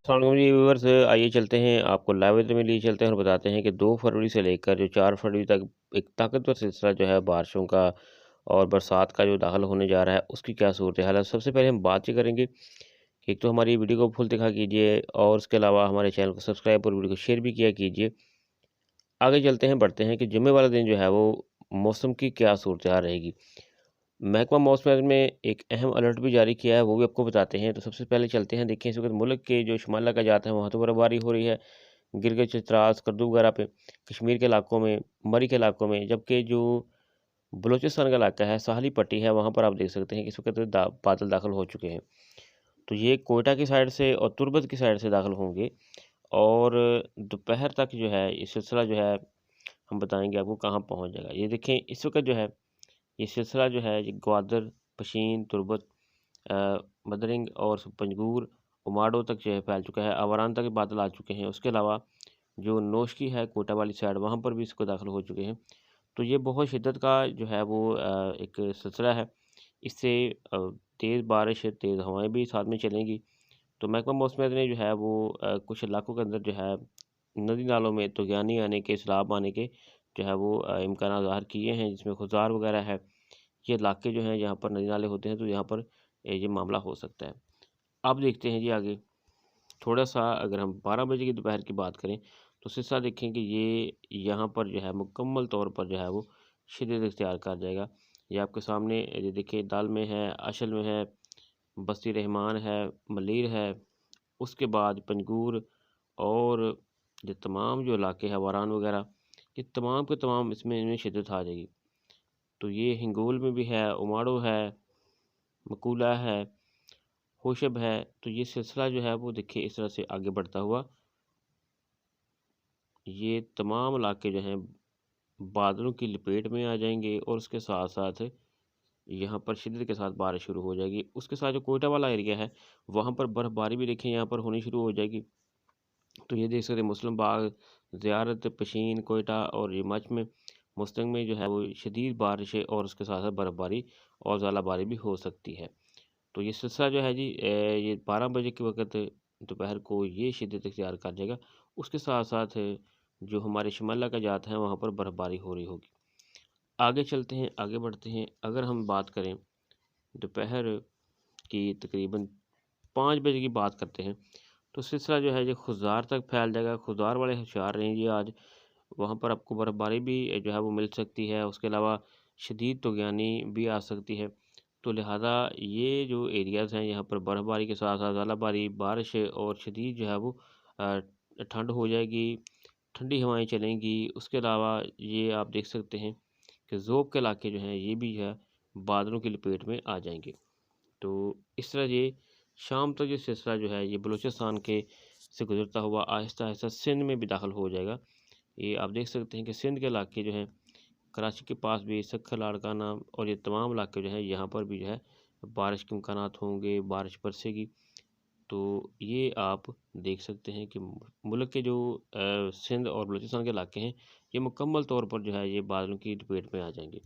अस्सलाम वालेकुम जी व्यूअर्स, आइए चलते हैं आपको लाइव वेदर में लिए चलते हैं और बताते हैं कि 2 फरवरी से लेकर जो 4 फरवरी तक एक ताकतवर सिलसिला जो है बारिशों का और बरसात का जो दाखिल होने जा रहा है उसकी क्या सूरत हाल है। सबसे पहले हम बात ये करेंगे कि एक तो हमारी वीडियो को फुल दिखा कीजिए और उसके अलावा हमारे चैनल को सब्सक्राइब और वीडियो को शेयर भी किया कीजिए। आगे चलते हैं, बढ़ते हैं कि जुम्मे वाला दिन जो है वो मौसम की क्या सूरत हाल रहेगी। महकमा मौसम में एक अहम अलर्ट भी जारी किया है, वो भी आपको बताते हैं। तो सबसे पहले चलते हैं, देखिए इस वक्त मुल्क के जो शुमाल इलाक़ात हैं वहाँ तो बर्फ़बारी हो रही है, गिलगित चतराल करदू वगैरह पे, कश्मीर के इलाकों में, मरी के इलाकों में, जबकि जो बलूचिस्तान का इलाका है, साहली पट्टी है, वहाँ पर आप देख सकते हैं कि इस वक्त बादल दाखिल हो चुके हैं। तो ये कोयटा की साइड से और तुर्बत की साइड से दाखिल होंगे और दोपहर तक जो है ये सिलसिला जो है हम बताएंगे आपको कहाँ पहुँच जाएगा। ये देखें इस वक्त जो है ये सिलसिला जो है ये ग्वादर, पशीन, तुर्बत, मदरिंग और पंजगूर, उमाड़ो तक जो है फैल चुका है। आवारान तक बादल आ चुके हैं। उसके अलावा जो नोशकी है कोटा वाली साइड वहाँ पर भी इसको दाखिल हो चुके हैं। तो ये बहुत शिद्दत का जो है वो एक सिलसिला है। इससे तेज़ बारिश, तेज़ हवाएं भी साथ में चलेंगी। तो महकमा मौसमियात ने जो है वो कुछ इलाकों के अंदर जो है नदी नालों में तुग़यानी आने के, सैलाब आने के जो है वो इम्कान ज़ाहिर किए हैं, जिसमें खुज़ार वगैरह है। ये इलाके जो हैं जहाँ पर नदी नाले होते हैं तो यहाँ पर ये मामला हो सकता है। अब देखते हैं जी आगे, थोड़ा-सा अगर हम 12 बजे की दोपहर की बात करें तो सिलसिला देखें कि ये यहाँ पर जो है मुकम्मल तौर पर जो है वो शिद्दत इख्तियार कर जाएगा। ये आपके सामने ये देखिए दाल में है, अशल में है, बस्ती रहमान है, मलीर है, उसके बाद पंजगूर और ये तमाम जो इलाके हैं वारान वगैरह, ये तमाम के तमाम इसमें इनमें शिद्दत आ जाएगी। तो ये हिंगोल में भी है, उमाड़ो है, मकूला है, होशब है। तो ये सिलसिला जो है वो देखिए इस तरह से आगे बढ़ता हुआ ये तमाम इलाके जो हैं बादलों की लपेट में आ जाएंगे और उसके साथ साथ यहाँ पर शिद्दत के साथ बारिश शुरू हो जाएगी। उसके साथ जो कोयटा वाला एरिया है वहाँ पर बर्फ़बारी भी देखें यहाँ पर होनी शुरू हो जाएगी। तो ये देख सकते हैं मुस्लिम बाग, ज़ियारत, पशीन, कोयटा और ये मच में मुस्तंग में जो है वो शदीद बारिश है और उसके साथ साथ बर्फ़बारी और ज़ालाबारी भी हो सकती है। तो ये सिलसिला जो है जी ये 12 बजे के वक़्त दोपहर को ये शिद्दत इख्तियार कर जाएगा। उसके साथ साथ जो हमारे शिमला का जात हैं वहाँ पर बर्फ़बारी हो रही होगी। आगे चलते हैं, आगे बढ़ते हैं। अगर हम बात करें दोपहर की तकरीबन 5 बजे की बात करते हैं तो सिलसिला जो है ये खुज़ार तक फैल जाएगा। खुज़ार वाले होशियार रहिए आज, वहाँ पर आपको बर्फ़बारी भी जो है वो मिल सकती है। उसके अलावा शदीद तुग़यानी भी आ सकती है। तो लिहाज़ा ये जो एरियाज़ हैं यहाँ पर बर्फ़बारी के साथ साथ ज़ालाबारी, बारिश और शदीद जो है वो अ, ठंड हो जाएगी, ठंडी हवाएँ चलेंगी। उसके अलावा ये आप देख सकते हैं कि ज़ोब के इलाके जो हैं ये भी जो है बादलों की लपेट में आ जाएँगे। तो इस तरह ये शाम तक ये सिलसिला जो है ये बलूचिस्तान के से गुज़रता हुआ आहिस्ता-आहिस्ता सिंध में भी दाखिल हो जाएगा। ये आप देख सकते हैं कि सिंध के इलाके जो हैं कराची के पास भी सक्खर, लाड़काना और ये तमाम इलाके जो हैं यहाँ पर भी जो है बारिश के इम्कानात होंगे, बारिश बरसेगी। तो ये आप देख सकते हैं कि मुल्क के जो सिंध और बलूचिस्तान के इलाके हैं ये मुकम्मल तौर पर जो है ये बादलों की लपेट में आ जाएँगे।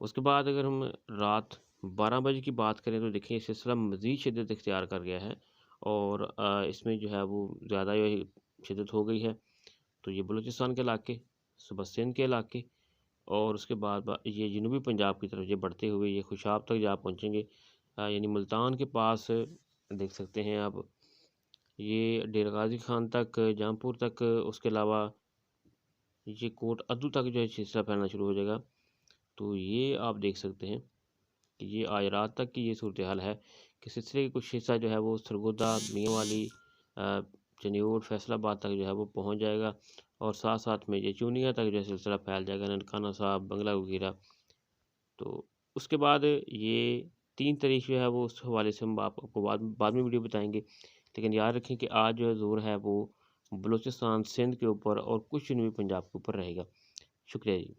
उसके बाद अगर हम रात 12 बजे की बात करें तो देखिए सिलसिला मज़ीद शिद्दत इख्तियार कर गया है और इसमें जो है वो ज़्यादा जो है शिद्दत हो गई है। तो ये बलूचिस्तान के इलाके, सुबह सिंध के इलाके और उसके बाद ये जनूबी पंजाब की तरफ ये बढ़ते हुए ये खुशाब तक जा पहुँचेंगे। यानी मुल्तान के पास देख सकते हैं आप, ये डेरा गाज़ी ख़ान तक, जहाँपुर तक, उसके अलावा ये कोट अद्दू तक जो है सिलसिला फैलना शुरू हो जाएगा। तो ये आप देख सकते हैं कि ये आज रात तक की ये सूरत हाल है कि सिलसिले का कुछ हिस्सा जो है वो सरगोदा, मियांवाली, चन्योट, फैसलाबाद तक जो है वो पहुंच जाएगा और साथ साथ में ये चूनिया तक जो है सिलसिला फैल जाएगा, ननकाना साहब, बंगला वगैरह। तो उसके बाद ये 3 तारीख जो है वो उस हवाले से हम आपको बाद में वीडियो बताएंगे। लेकिन याद रखें कि आज जो ज़ोर है वो बलूचिस्तान, सिंध के ऊपर और कुछ जनूबी पंजाब के ऊपर रहेगा। शुक्रिया जी।